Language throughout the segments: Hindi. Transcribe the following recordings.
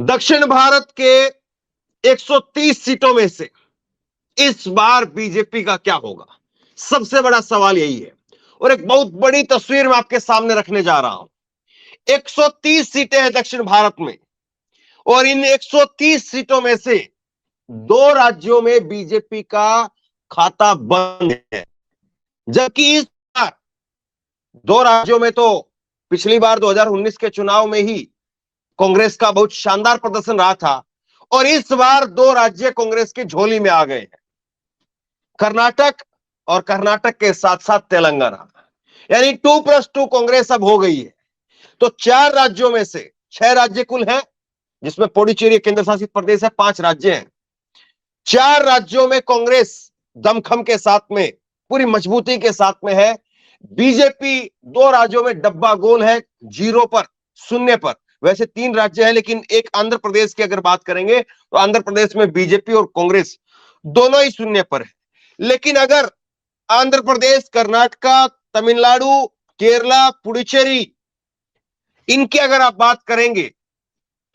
दक्षिण भारत के 130 सीटों में से इस बार बीजेपी का क्या होगा, सबसे बड़ा सवाल यही है। और एक बहुत बड़ी तस्वीर मैं आपके सामने रखने जा रहा हूं। 130 सीटें हैं दक्षिण भारत में, और इन 130 सीटों में से 2 राज्यों में बीजेपी का खाता बंद है, जबकि इस बार 2 राज्यों में तो पिछली बार 2019 के चुनाव में ही कांग्रेस का बहुत शानदार प्रदर्शन रहा था, और इस बार 2 राज्य कांग्रेस की झोली में आ गए हैं, कर्नाटक और कर्नाटक के साथ साथ तेलंगाना। यानी 2+2 कांग्रेस अब हो गई है। तो 4 राज्यों में से 6 राज्य कुल हैं, जिसमें पुडुचेरी केंद्र शासित प्रदेश है, 5 राज्य हैं। 4 राज्यों में कांग्रेस दमखम के साथ में, पूरी मजबूती के साथ में है। बीजेपी 2 राज्यों में डब्बा गोल है, 0 पर, शून्य पर। वैसे 3 राज्य हैं, लेकिन एक आंध्र प्रदेश की अगर बात करेंगे तो आंध्र प्रदेश में बीजेपी और कांग्रेस दोनों ही शून्य पर है। लेकिन अगर आंध्र प्रदेश, कर्नाटका, तमिलनाडु, केरला, पुडुचेरी, इनकी अगर आप बात करेंगे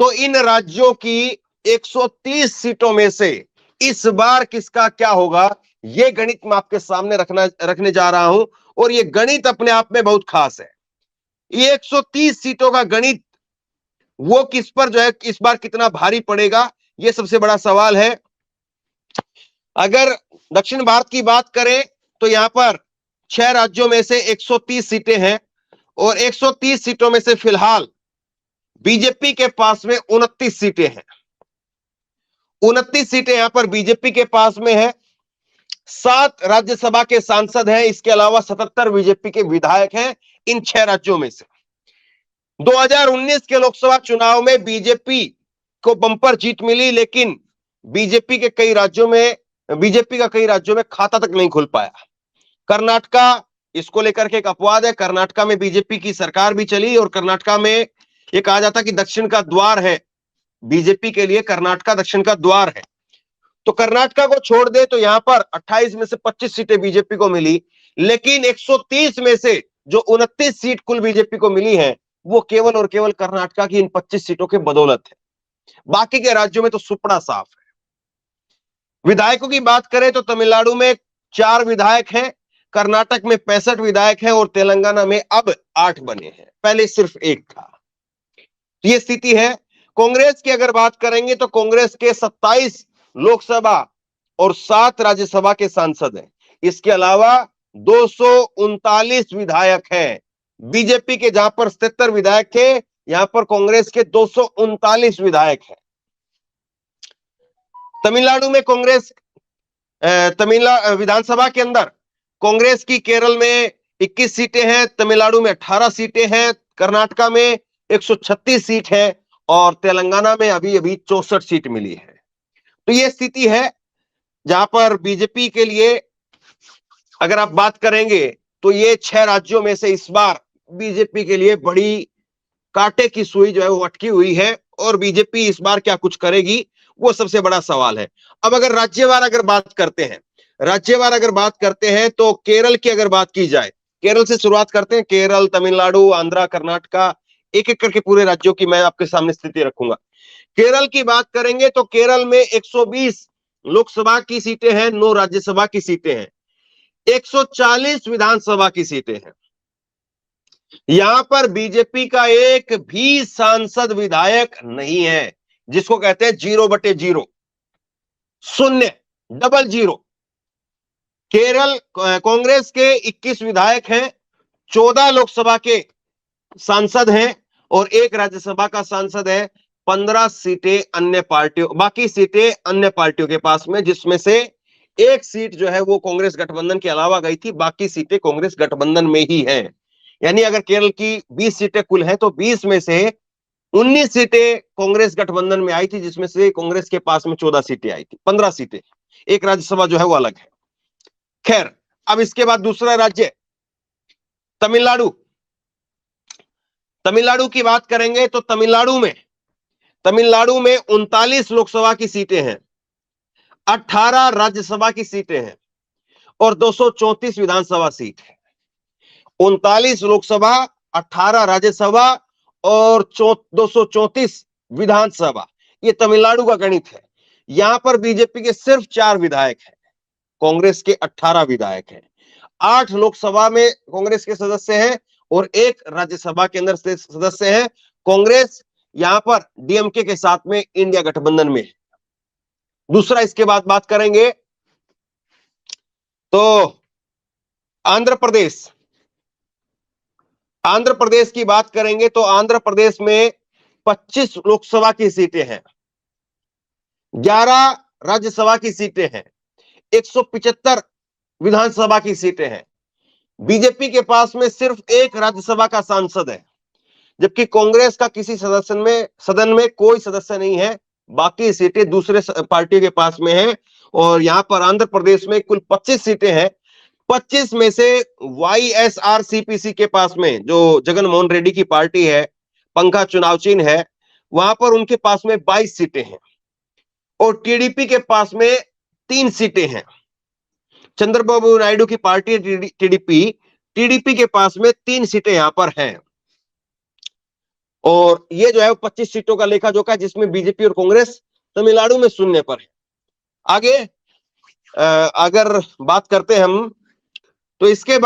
तो इन राज्यों की 130 सीटों में से इस बार किसका क्या होगा, यह गणित मैं आपके सामने रखने जा रहा हूं। और यह गणित अपने आप में बहुत खास है। ये 130 सीटों का गणित वो किस पर जो है इस बार कितना भारी पड़ेगा, यह सबसे बड़ा सवाल है। अगर दक्षिण भारत की बात करें तो यहां पर 6 राज्यों में से 130 सीटें हैं, और 130 सीटों में से फिलहाल बीजेपी के पास में 29 सीटें हैं। 29 सीटें यहां पर बीजेपी के पास में है। 7 राज्यसभा के सांसद हैं, इसके अलावा 77 बीजेपी के विधायक हैं इन 6 राज्यों में से। 2019 के लोकसभा चुनाव में बीजेपी को बंपर जीत मिली, लेकिन बीजेपी का कई राज्यों में खाता तक नहीं खुल पाया। कर्नाटका, इसको लेकर के एक अपवाद है। कर्नाटका में बीजेपी की सरकार भी चली, और कर्नाटका में यह कहा जाता कि दक्षिण का द्वार है बीजेपी के लिए, कर्नाटका दक्षिण का द्वार है। तो कर्नाटका को छोड़ दे तो यहां पर 28 में से 25 सीटें बीजेपी को मिली, लेकिन 130 में से जो 29 सीट कुल बीजेपी को मिली है, वो केवल और केवल कर्नाटका की इन 25 सीटों के बदौलत है। बाकी के राज्यों में तो सुपड़ा साफ है। विधायकों की बात करें तो तमिलनाडु में 4 विधायक हैं, कर्नाटक में 65 विधायक हैं, और तेलंगाना में अब 8 बने हैं, पहले सिर्फ 1 था। ये स्थिति है। कांग्रेस की अगर बात करेंगे तो कांग्रेस के 27 लोकसभा और 7 राज्यसभा के सांसद हैं। इसके अलावा 239 विधायक हैं। बीजेपी के जहां पर 77 विधायक थे, यहां पर कांग्रेस के 239 विधायक हैं। तमिलनाडु में कांग्रेस, तमिलनाडु विधानसभा के अंदर कांग्रेस की केरल में 21 सीटें हैं, तमिलनाडु में 18 सीटें हैं, कर्नाटका में 136 सीट है, और तेलंगाना में अभी अभी 64 सीट मिली है। तो यह स्थिति है जहां पर बीजेपी के लिए अगर आप बात करेंगे तो ये 6 राज्यों में से इस बार बीजेपी के लिए बड़ी कांटे की सुई जो है वो अटकी हुई है, और बीजेपी इस बार क्या कुछ करेगी, वो सबसे बड़ा सवाल है। अब अगर राज्यवार अगर बात करते हैं तो केरल की अगर बात की जाए, केरल से शुरुआत करते हैं। केरल, तमिलनाडु, आंध्रा, कर्नाटका, एक एक करके पूरे राज्यों की मैं आपके सामने स्थिति रखूंगा। केरल की बात करेंगे तो केरल में 120 लोकसभा की सीटें हैं, 9 राज्यसभा की सीटें हैं, 140 विधानसभा की सीटें हैं। यहां पर बीजेपी का एक भी सांसद विधायक नहीं है, जिसको कहते हैं 0/0, शून्य, डबल जीरो। केरल कांग्रेस के 21 विधायक हैं, 14 लोकसभा के सांसद हैं, और 1 राज्यसभा का सांसद है। 15 सीटें अन्य पार्टियों, बाकी सीटें अन्य पार्टियों के पास में, जिसमें से 1 सीट जो है वो कांग्रेस गठबंधन के अलावा गई थी, बाकी सीटें कांग्रेस गठबंधन में ही हैं। यानी अगर केरल की 20 सीटें कुल हैं तो 20 में से 19 सीटें कांग्रेस गठबंधन में आई थी, जिसमें से कांग्रेस के पास में 14 सीटें आई थी, 15 सीटें, 1 राज्यसभा जो है वो अलग है। खैर, अब इसके बाद दूसरा राज्य तमिलनाडु। तमिलनाडु की बात करेंगे तो तमिलनाडु में 39 लोकसभा की सीटें हैं, 18 राज्यसभा की सीटें हैं, और 234 विधानसभा सीट है। 39 लोकसभा, 18 राज्यसभा और 234 विधानसभा, ये तमिलनाडु का गणित है। यहां पर बीजेपी के सिर्फ 4 विधायक हैं, कांग्रेस के 18 विधायक हैं। 8 लोकसभा में कांग्रेस के सदस्य हैं और 1 राज्यसभा के अंदर से सदस्य हैं। कांग्रेस यहां पर डीएमके के साथ में इंडिया गठबंधन में है। दूसरा, इसके बाद बात करेंगे तो आंध्र प्रदेश। आंध्र प्रदेश की बात करेंगे तो आंध्र प्रदेश में 25 लोकसभा की सीटें हैं, 11 राज्यसभा की सीटें हैं, 175 विधानसभा की सीटें हैं। बीजेपी के पास में सिर्फ 1 राज्यसभा का सांसद है, जबकि कांग्रेस का किसी सदन में कोई सदस्य नहीं है। बाकी सीटें दूसरे पार्टी के पास में है। और यहां पर आंध्र प्रदेश में कुल 25 सीटें हैं। 25 में से YSRCPC के पास में, जो जगन मोहन रेड्डी की पार्टी है, पंखा चुनाव चिन्ह है, वहां पर उनके पास में 22 सीटें हैं। और टीडीपी के पास में 3 सीटें हैं। चंद्रबाबू नायडू की पार्टी टीडीपी के पास में 3 सीटें यहां पर हैं। और ये जो है 25 सीटों का लेखा जोखा, जिसमें बीजेपी और कांग्रेस तमिलनाडु में शून्य पर है। आगे अगर बात करते हैं हम, तो इसके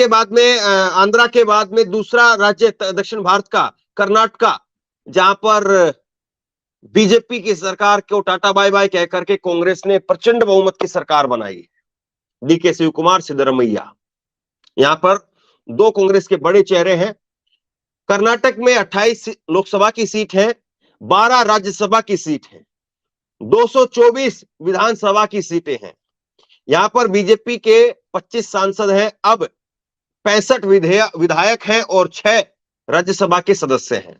बाद में आंध्रा के बाद में दूसरा राज्य दक्षिण भारत का कर्नाटका, जहां पर बीजेपी की सरकार को टाटा बाय बाय कह करके कांग्रेस ने प्रचंड बहुमत की सरकार बनाई। डीके शिवकुमार, सिद्धरमैया, यहां पर 2 कांग्रेस के बड़े चेहरे हैं। कर्नाटक में 28 लोकसभा की सीट है, 12 राज्यसभा की सीट है, 224 विधानसभा की सीटें हैं। यहां पर बीजेपी के 25 सांसद हैं, अब 65 विधायक हैं और 6 राज्यसभा के सदस्य हैं।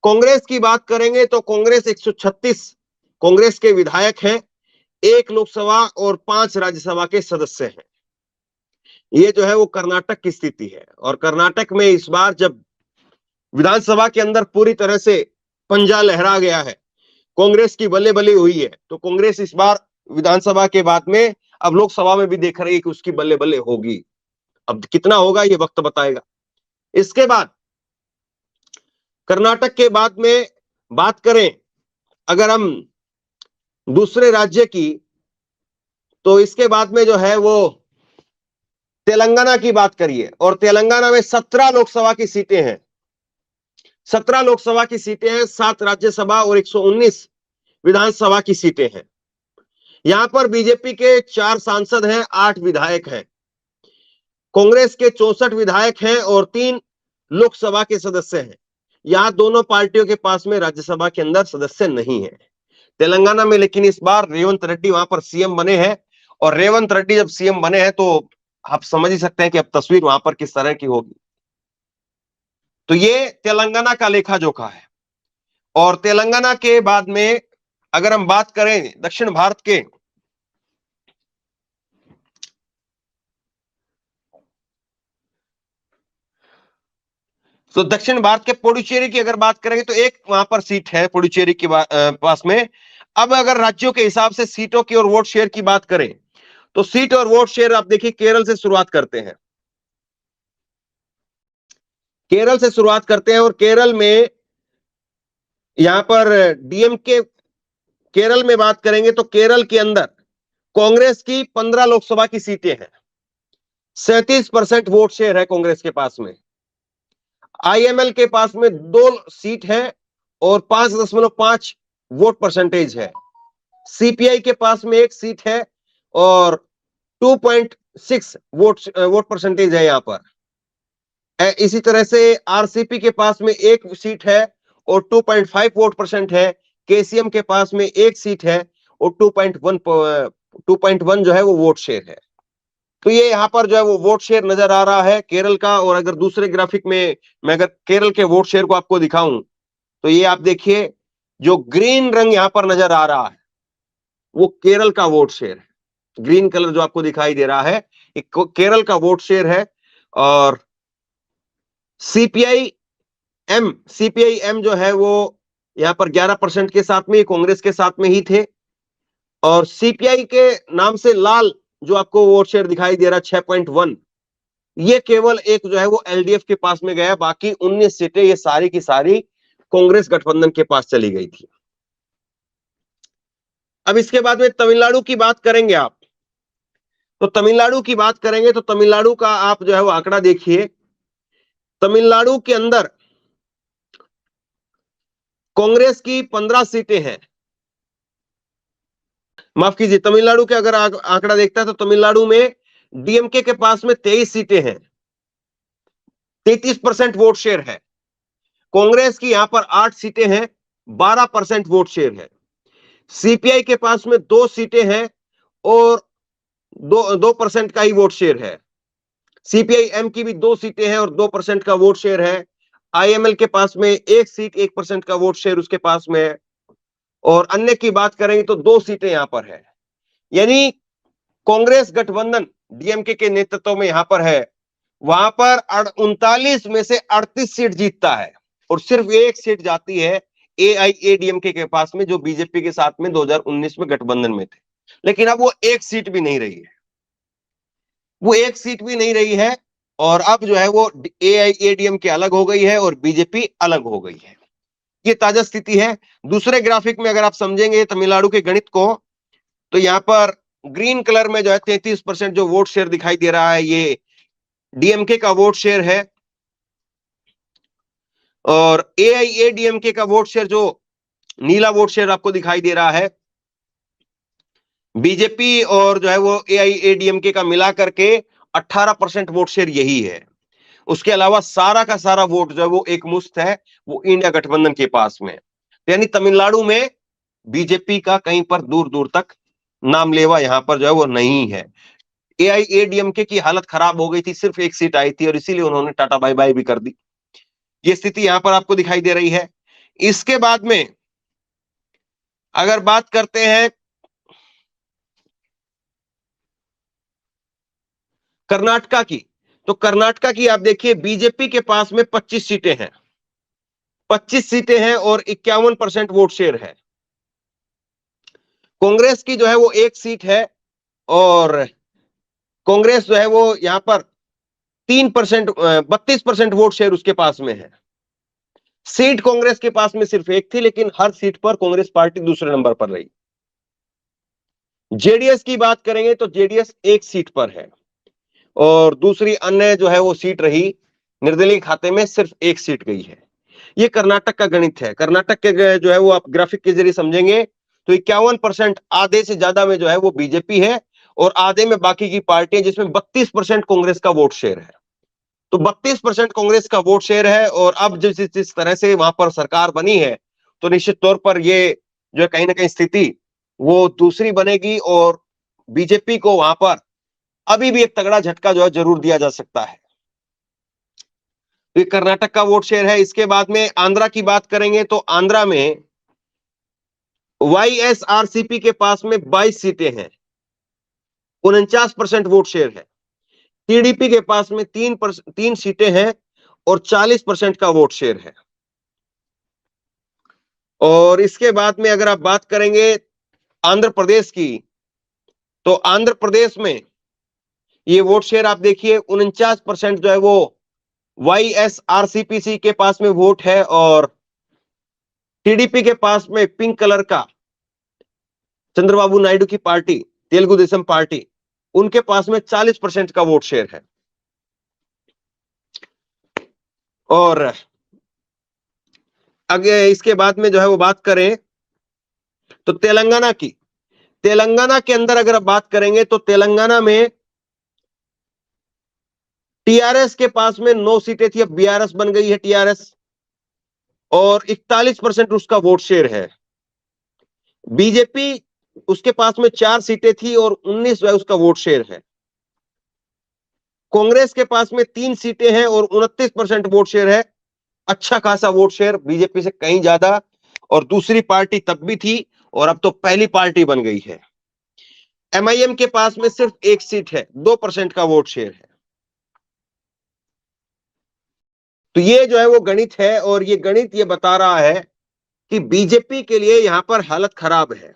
कांग्रेस की बात करेंगे तो कांग्रेस 136 कांग्रेस के विधायक हैं, 1 लोकसभा और 5 राज्यसभा के सदस्य हैं। ये जो है वो कर्नाटक की स्थिति है। और कर्नाटक में इस बार जब विधानसभा के अंदर पूरी तरह से पंजा लहरा गया है, कांग्रेस की बल्ले बल्ले हुई है, तो कांग्रेस इस बार विधानसभा के बाद में अब लोकसभा में भी देख रही है कि उसकी बल्ले बल्ले होगी। अब कितना होगा ये वक्त बताएगा। इसके बाद कर्नाटक के बाद में बात करें अगर हम दूसरे राज्य की, तो इसके बाद में जो है वो तेलंगाना की बात करिए। और तेलंगाना में 17 लोकसभा की सीटें हैं, 17 लोकसभा की सीटें हैं, 7 राज्यसभा और 119 विधानसभा की सीटें हैं। यहां पर बीजेपी के 4 सांसद हैं, 8 विधायक हैं। कांग्रेस के 64 विधायक हैं और 3 लोकसभा के सदस्य हैं। यहां दोनों पार्टियों के पास में राज्यसभा के अंदर सदस्य नहीं है तेलंगाना में। लेकिन इस बार रेवंत रेड्डी वहां पर सीएम बने हैं। और रेवंत रेड्डी जब सीएम बने हैं तो आप समझ ही सकते हैं कि अब तस्वीर वहां पर किस तरह की होगी। तो ये तेलंगाना का लेखा जोखा है। और तेलंगाना के बाद में अगर हम बात करें दक्षिण भारत के, तो दक्षिण भारत के पुडुचेरी की अगर बात करेंगे तो एक वहां पर सीट है पुडुचेरी के पास में। अब अगर राज्यों के हिसाब से सीटों की और वोट शेयर की बात करें तो सीट और वोट शेयर आप देखिए, केरल से शुरुआत करते हैं। केरल से शुरुआत करते हैं और केरल में यहां पर डीएमके, केरल में बात करेंगे तो केरल के अंदर कांग्रेस की 15 लोकसभा की सीटें हैं, 37% वोट शेयर है कांग्रेस के पास में। आईएमएल के पास में 2 सीट है और 5.5 वोट परसेंटेज है। सीपीआई के पास में 1 सीट है और 2.6 वोट परसेंटेज है यहां पर। इसी तरह से आरसीपी के पास में 1 सीट है और 2.5 वोट परसेंट है। केसीएम के पास में 1 सीट है और 2.1 जो है वो वोट शेयर है। तो ये यहां पर जो है वो वोट शेयर नजर आ रहा है केरल का। और अगर दूसरे ग्राफिक में मैं अगर केरल के वोट शेयर को आपको दिखाऊं तो ये आप देखिए, जो ग्रीन रंग यहां पर नजर आ रहा है वो केरल का वोट शेयर है। ग्रीन कलर जो आपको दिखाई दे रहा है ये केरल का वोट शेयर है। और सीपीआई एम जो है वो यहां पर 11% के साथ में, कांग्रेस के साथ में ही थे। और सीपीआई के नाम से लाल जो आपको वोट शेयर दिखाई दे रहा है 6.1, ये केवल एक जो है वो एलडीएफ के पास में गया। बाकी 19 सीटें ये सारी की सारी कांग्रेस गठबंधन के पास चली गई थी। अब इसके बाद में तमिलनाडु की बात करेंगे आप, तो तमिलनाडु की बात करेंगे तो तमिलनाडु का आप जो है वो आंकड़ा देखिए। तमिलनाडु के अंदर कांग्रेस की 15 सीटें हैं। माफ कीजिए, तमिलनाडु के अगर आंकड़ा देखता है तो तमिलनाडु में डीएमके के पास में 23 सीटें हैं, 33% वोट शेयर है। कांग्रेस की यहां पर 8 सीटें हैं, 12% वोट शेयर है। सीपीआई के पास में 2 सीटें हैं और 2% का ही वोट शेयर है। सीपीआई एम की भी 2 सीटें हैं और 2% का वोट शेयर है। आईएमएल के पास में 1 सीट, 1% का वोट शेयर उसके पास में है। और अन्य की बात करेंगे तो 2 सीटें यहां पर है। यानी कांग्रेस गठबंधन डीएमके के नेतृत्व में यहां पर है, वहां पर 39 में से 38 सीट जीतता है और सिर्फ 1 सीट जाती है एआईएडीएमके के पास में, जो बीजेपी के साथ में 2019 में गठबंधन में थे। लेकिन अब वो 1 सीट भी नहीं रही है, वो 1 सीट भी नहीं रही है। और अब जो है वो एआईएडीएमके अलग हो गई है और बीजेपी अलग हो गई है। ये ताजा स्थिति है। दूसरे ग्राफिक में अगर आप समझेंगे तमिलनाडु के गणित को, तो यहां पर ग्रीन कलर में जो है 33% जो वोट शेयर दिखाई दे रहा है, ये डीएमके का वोट शेयर है। और एआईएडीएमके का वोट शेयर, जो नीला वोट शेयर आपको दिखाई दे रहा है, बीजेपी और जो है वो एआईएडीएमके का मिला करके 18% वोट शेयर यही है। उसके अलावा सारा का सारा वोट जो है वो एक मुश्त है, वो इंडिया गठबंधन के पास में। यानी तमिलनाडु में बीजेपी का कहीं पर दूर दूर तक नाम लेवा यहां पर जो है वो नहीं है। एआईएडीएमके की हालत खराब हो गई थी, सिर्फ 1 सीट आई थी और इसीलिए उन्होंने टाटा बाय बाय भी कर दी। ये स्थिति यहां पर आपको दिखाई दे रही है। इसके बाद में अगर बात करते हैं कर्नाटका की, तो कर्नाटका की आप देखिए, बीजेपी के पास में 25 सीटें हैं, 25 सीटें हैं और 51% वोट शेयर है। कांग्रेस की जो है वो 1 सीट है और कांग्रेस जो है वो यहां पर 3%, 32% वोट शेयर उसके पास में है। सीट कांग्रेस के पास में सिर्फ 1 थी, लेकिन हर सीट पर कांग्रेस पार्टी दूसरे नंबर पर रही। जेडीएस की बात करेंगे तो जेडीएस 1 सीट पर है और दूसरी अन्य जो है वो सीट रही निर्दलीय खाते में, सिर्फ 1 सीट गई है। ये कर्नाटक का गणित है। कर्नाटक के जो है वो आप ग्राफिक के जरिए समझेंगे तो 51%, आधे से ज्यादा में जो है वो बीजेपी है और आधे में बाकी की पार्टियां, जिसमें 32% कांग्रेस का वोट शेयर है। तो 32% कांग्रेस का वोट शेयर है और अब जिस तरह से वहां पर सरकार बनी है, तो निश्चित तौर पर ये जो है कहीं ना कहीं स्थिति वो दूसरी बनेगी और बीजेपी को वहां पर अभी भी एक तगड़ा झटका जो है जरूर दिया जा सकता है। तो ये कर्नाटक का वोट शेयर है। इसके बाद में आंध्रा की बात करेंगे तो आंध्रा में वाईएसआरसीपी के पास में 22 सीटें हैं, 49% वोट शेयर है। टीडीपी के पास में 3 सीटें हैं और 40% का वोट शेयर है। और इसके बाद में अगर आप बात करेंगे आंध्र प्रदेश की, तो आंध्र प्रदेश में ये वोट शेयर आप देखिए 49% जो है वो वाईएसआरसीपीसी के पास में वोट है और टीडीपी के पास में पिंक कलर का चंद्रबाबू नायडू की पार्टी, तेलुगु देशम पार्टी, उनके पास में 40% का वोट शेयर है। और अगर इसके बाद में जो है वो बात करें तो तेलंगाना की, तेलंगाना के अंदर अगर आप बात करेंगे तो तेलंगाना में टीआरएस के पास में 9 सीटें थी, अब बीआरएस बन गई है टीआरएस और 41% उसका वोट शेयर है। बीजेपी, उसके पास में 4 सीटें थी और 19 जो है उसका वोट शेयर है। कांग्रेस के पास में 3 सीटें हैं और 29% वोट शेयर है। अच्छा खासा वोट शेयर, बीजेपी से कहीं ज्यादा, और दूसरी पार्टी तब भी थी और अब तो पहली पार्टी बन गई है। एमआईएम के पास में सिर्फ 1 सीट है, 2% का वोट शेयर है। तो ये जो है वो गणित है और ये गणित ये बता रहा है कि बीजेपी के लिए यहां पर हालत खराब है।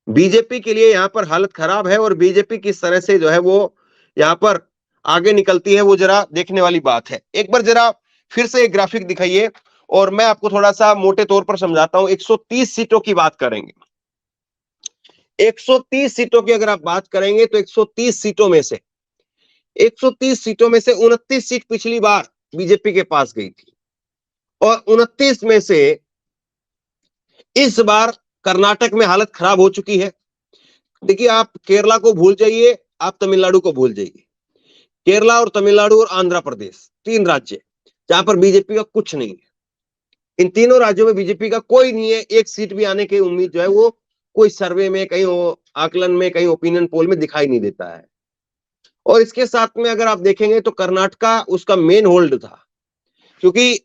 बीजेपी के लिए यहां पर हालत खराब है और बीजेपी किस तरह से जो है वो यहां पर आगे निकलती है, वो जरा देखने वाली बात है। एक बार जरा फिर से एक ग्राफिक दिखाइए और मैं आपको थोड़ा सा मोटे तौर पर समझाता हूं। 130 सीटों की बात करेंगे, 130 सीटों की अगर आप बात करेंगे तो 130 सीटों में से 130 सीटों में से 29 सीट पिछली बार बीजेपी के पास गई थी, और 29 में से इस बार कर्नाटक में हालत खराब हो चुकी है। देखिए, आप केरला को भूल जाइए, आप तमिलनाडु को भूल जाइए। केरला और तमिलनाडु और आंध्र प्रदेश, तीन राज्य जहां पर बीजेपी का कुछ नहीं है। इन तीनों राज्यों में बीजेपी का कोई नहीं है। एक सीट भी आने की उम्मीद जो है वो कोई सर्वे में, कहीं आकलन में, कहीं ओपिनियन पोल में दिखाई नहीं देता है। और इसके साथ में अगर आप देखेंगे तो कर्नाटका उसका मेन होल्ड था, क्योंकि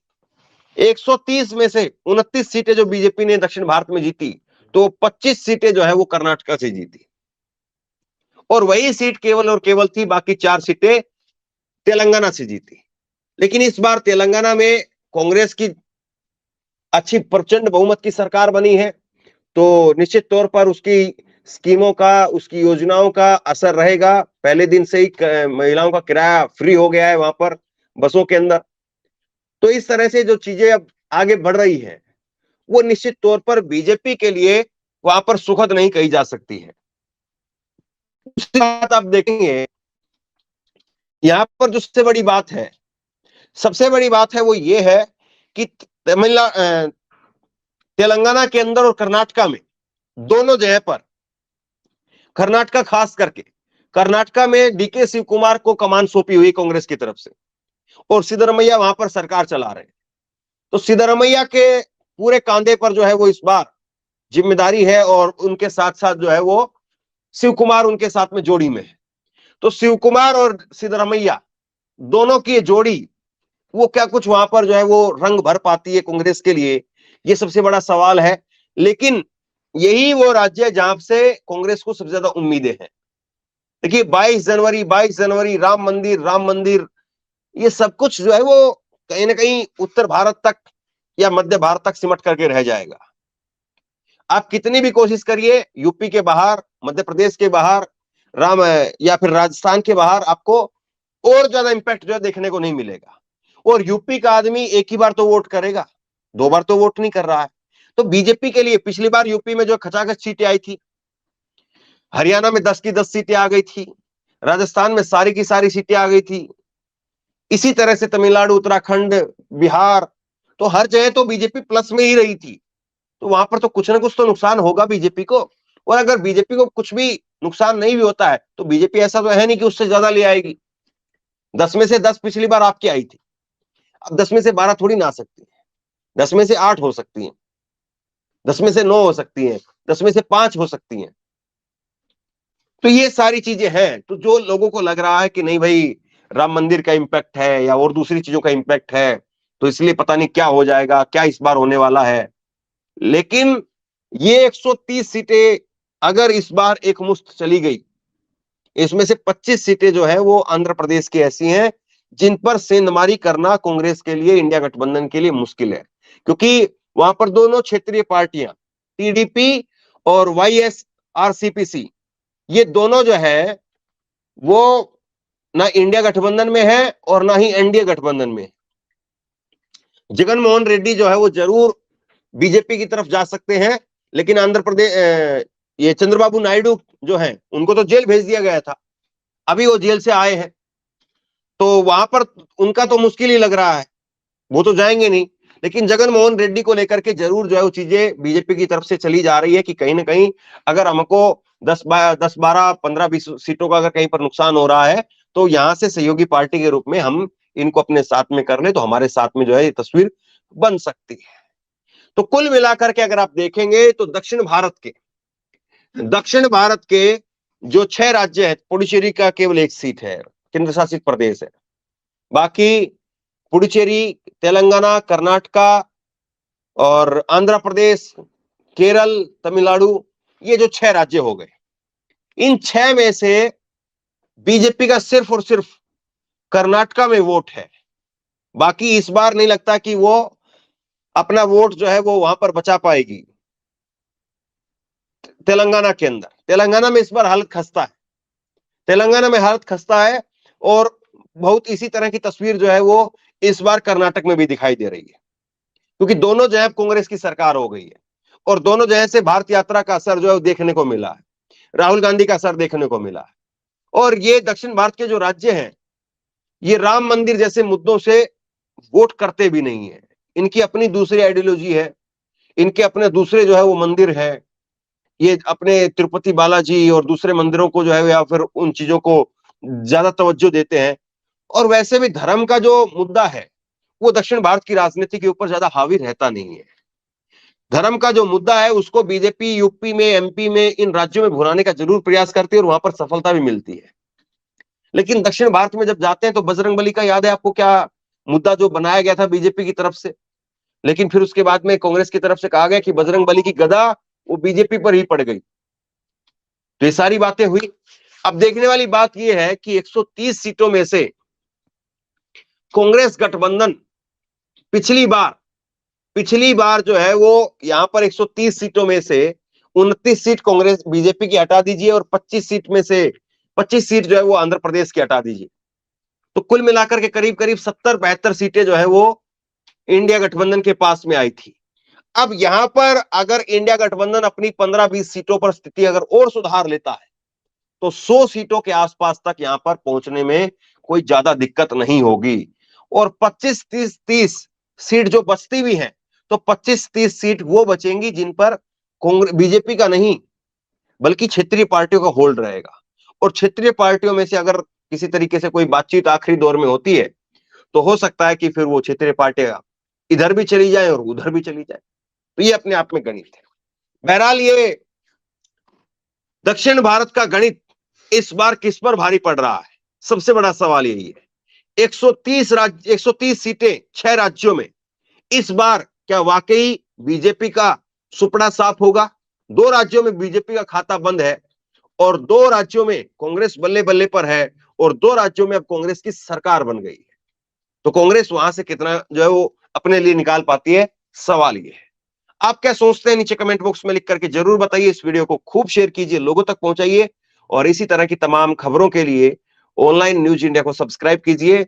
130 में से 29 सीटें जो बीजेपी ने दक्षिण भारत में जीती, तो 25 सीटें जो है वो कर्नाटका से जीती, और वही सीट केवल और केवल थी, बाकी 4 सीटें तेलंगाना से जीती। लेकिन इस बार तेलंगाना में कांग्रेस की अच्छी प्रचंड बहुमत की सरकार बनी है, तो निश्चित तौर पर उसकी स्कीमों का, उसकी योजनाओं का असर रहेगा। पहले दिन से ही महिलाओं का किराया फ्री हो गया है वहां पर बसों के अंदर। तो इस तरह से जो चीजें अब आगे बढ़ रही है, वो निश्चित तौर पर बीजेपी के लिए वहां पर सुखद नहीं कही जा सकती है। दूसरी बात आप देखेंगे, यहां पर जो सबसे बड़ी बात है, सबसे बड़ी बात है वो ये है कि तेलंगाना के अंदर और कर्नाटका में, दोनों जगह पर, कर्नाटका खास करके, कर्नाटका में डीके शिव कुमार को कमान सौंपी हुई कांग्रेस की तरफ से, और सिद्धरमैया वहां पर सरकार चला रहे हैं। तो सिद्धरमैया के पूरे कांधे पर जो है वो इस बार जिम्मेदारी है, और उनके साथ साथ जो है वो शिव कुमार उनके साथ में जोड़ी में है। तो शिव कुमार और सिद्धरमैया दोनों की जोड़ी, वो क्या कुछ वहां पर जो है वो रंग भर पाती है कांग्रेस के लिए, ये सबसे बड़ा सवाल है। लेकिन यही वो राज्य है जहां से कांग्रेस को सबसे ज्यादा उम्मीदें हैं। देखिए, 22 जनवरी राम मंदिर, राम मंदिर, ये सब कुछ जो है वो कहीं ना कहीं उत्तर भारत तक या मध्य भारत तक सिमट करके रह जाएगा। आप कितनी भी कोशिश करिए, यूपी के बाहर, मध्य प्रदेश के बाहर, राम या फिर राजस्थान के बाहर, आपको और ज्यादा इंपैक्ट जो है देखने को नहीं मिलेगा। और यूपी का आदमी एक ही बार तो वोट करेगा, 2 बार तो वोट नहीं कर रहा है। तो बीजेपी के लिए पिछली बार यूपी में जो खचाखच सीटें आई थी, हरियाणा में 10 की 10 सीटें आ गई थी, राजस्थान में सारी की सारी सीटें आ गई थी, इसी तरह से तमिलनाडु, उत्तराखंड, बिहार, तो हर जगह तो बीजेपी प्लस में ही रही थी। तो वहां पर तो कुछ ना कुछ तो नुकसान होगा बीजेपी को। और अगर बीजेपी को कुछ भी नुकसान नहीं भी होता है, तो बीजेपी ऐसा तो है नहीं कि उससे ज्यादा ले आएगी। 10 में से 10 पिछली बार आपकी आई थी, अब 10 में से 12 थोड़ी ना आ सकती है, 10 में से 8 हो सकती है, 10 में से 9 हो सकती है, 10 में से 5 हो सकती है। तो ये सारी चीजें हैं। तो जो लोगों को लग रहा है कि नहीं भाई, राम मंदिर का इंपैक्ट है या और दूसरी चीजों का इंपैक्ट है, तो इसलिए पता नहीं क्या हो जाएगा, क्या इस बार होने वाला है। लेकिन ये 130 सीटें अगर इस बार एक मुश्त चली गई, इसमें से 25 सीटें जो है वो आंध्र प्रदेश की ऐसी हैं जिन पर सेंधमारी करना कांग्रेस के लिए, इंडिया गठबंधन के लिए मुश्किल है। क्योंकि वहां पर दोनों क्षेत्रीय पार्टियां, टीडीपी और वाईएसआरसीपी, ये दोनों जो है वो ना इंडिया गठबंधन में है और ना ही एनडीए गठबंधन में। जगन मोहन रेड्डी जो है वो जरूर बीजेपी की तरफ जा सकते हैं, लेकिन आंध्र प्रदेश, ये चंद्रबाबू नायडू जो है, उनको तो जेल भेज दिया गया था, अभी वो जेल से आए हैं, तो वहां पर उनका तो मुश्किल ही लग रहा है, वो तो जाएंगे नहीं। लेकिन जगन मोहन रेड्डी को लेकर के जरूर जो है वो चीजें बीजेपी की तरफ से चली जा रही है कि कहीं ना कहीं अगर हमको 10, 12, 15, 20 सीटों का अगर कहीं पर नुकसान हो रहा है, तो यहां से सहयोगी पार्टी के रूप में हम इनको अपने साथ में कर ले, तो हमारे साथ में जो है ये तस्वीर बन सकती है। तो कुल मिलाकर के अगर आप देखेंगे तो दक्षिण भारत के जो 6 राज्य है, पुडुचेरी का केवल एक सीट है, केंद्र शासित प्रदेश है। बाकी पुडुचेरी, तेलंगाना, कर्नाटका और आंध्र प्रदेश, केरल, तमिलनाडु, ये जो 6 राज्य हो गए, इन 6 में से बीजेपी का सिर्फ और सिर्फ कर्नाटका में वोट है। बाकी इस बार नहीं लगता कि वो अपना वोट जो है वो वहां पर बचा पाएगी। तेलंगाना के अंदर, तेलंगाना में इस बार हालत खस्ता है, तेलंगाना में हालत खस्ता है, और बहुत इसी तरह की तस्वीर जो है वो इस बार कर्नाटक में भी दिखाई दे रही है। क्योंकि दोनों जो है कांग्रेस की सरकार हो गई है और दोनों जो है से भारत यात्रा का असर जो है देखने को मिला है, राहुल गांधी का असर देखने को मिला है। और ये दक्षिण भारत के जो राज्य हैं, ये राम मंदिर जैसे मुद्दों से वोट करते भी नहीं है। इनकी अपनी दूसरी आइडियोलॉजी है, इनके अपने दूसरे जो है वो मंदिर है, ये अपने तिरुपति बालाजी और दूसरे मंदिरों को जो है या फिर उन चीजों को ज्यादा तवज्जो देते हैं। और वैसे भी धर्म का जो मुद्दा है वो दक्षिण भारत की राजनीति के ऊपर ज्यादा हावी रहता नहीं है। धर्म का जो मुद्दा है उसको बीजेपी यूपी में, एमपी में, इन राज्यों में भुनाने का जरूर प्रयास करती है और वहां पर सफलता भी मिलती है। लेकिन दक्षिण भारत में जब जाते हैं तो बजरंगबली का याद है आपको क्या मुद्दा जो बनाया गया था बीजेपी की तरफ से, लेकिन फिर उसके बाद में कांग्रेस की तरफ से कहा गया कि बजरंगबली की गदा वो बीजेपी पर ही पड़ गई। तो ये सारी बातें हुई। अब देखने वाली बात यह है कि 130 सीटों में से कांग्रेस गठबंधन पिछली बार जो है वो यहां पर 130 सीटों में से 29 सीट कांग्रेस बीजेपी की हटा दीजिए और 25 सीट में से 25 सीट जो है वो आंध्र प्रदेश की हटा दीजिए, तो कुल मिलाकर के करीब करीब 70-72 सीटें जो है वो इंडिया गठबंधन के पास में आई थी। अब यहां पर अगर इंडिया गठबंधन अपनी 15-20 सीटों पर स्थिति अगर और सुधार लेता है तो 100 सीटों के आसपास तक यहां पर पहुंचने में कोई ज्यादा दिक्कत नहीं होगी। और 25-30 सीट जो बचती भी हैं तो 25-30 सीट वो बचेंगी जिन पर कांग्रेस बीजेपी का नहीं बल्कि क्षेत्रीय पार्टियों का होल्ड रहेगा। और क्षेत्रीय पार्टियों में से अगर किसी तरीके से कोई बातचीत आखिरी दौर में होती है तो हो सकता है कि फिर वो क्षेत्रीय पार्टियां इधर भी चली जाए और उधर भी चली जाए। तो ये अपने आप में गणित है। बहरहाल ये दक्षिण भारत का गणित इस बार किस पर भारी पड़ रहा है, सबसे बड़ा सवाल यही है। 130 सीटें 6 राज्यों में, इस बार क्या वाकई बीजेपी का सुपड़ा साफ होगा? 2 राज्यों में बीजेपी का खाता बंद है और 2 राज्यों में कांग्रेस बल्ले बल्ले पर है और 2 राज्यों में अब कांग्रेस की सरकार बन गई है। तो कांग्रेस वहां से कितना जो है वो अपने लिए निकाल पाती है, सवाल ये है। आप क्या सोचते हैं नीचे कमेंट बॉक्स में लिख करके जरूर बताइए। इस वीडियो को खूब शेयर कीजिए, लोगों तक पहुंचाइए और इसी तरह की तमाम खबरों के लिए ऑनलाइन न्यूज इंडिया को सब्सक्राइब कीजिए।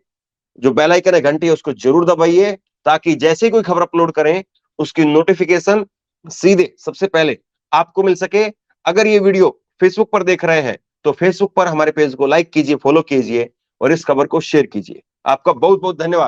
जो बेल आइकन है घंटी है उसको जरूर दबाइए ताकि जैसे कोई खबर अपलोड करें उसकी नोटिफिकेशन सीधे सबसे पहले आपको मिल सके। अगर ये वीडियो फेसबुक पर देख रहे हैं तो फेसबुक पर हमारे पेज को लाइक कीजिए, फॉलो कीजिए और इस खबर को शेयर कीजिए। आपका बहुत बहुत धन्यवाद।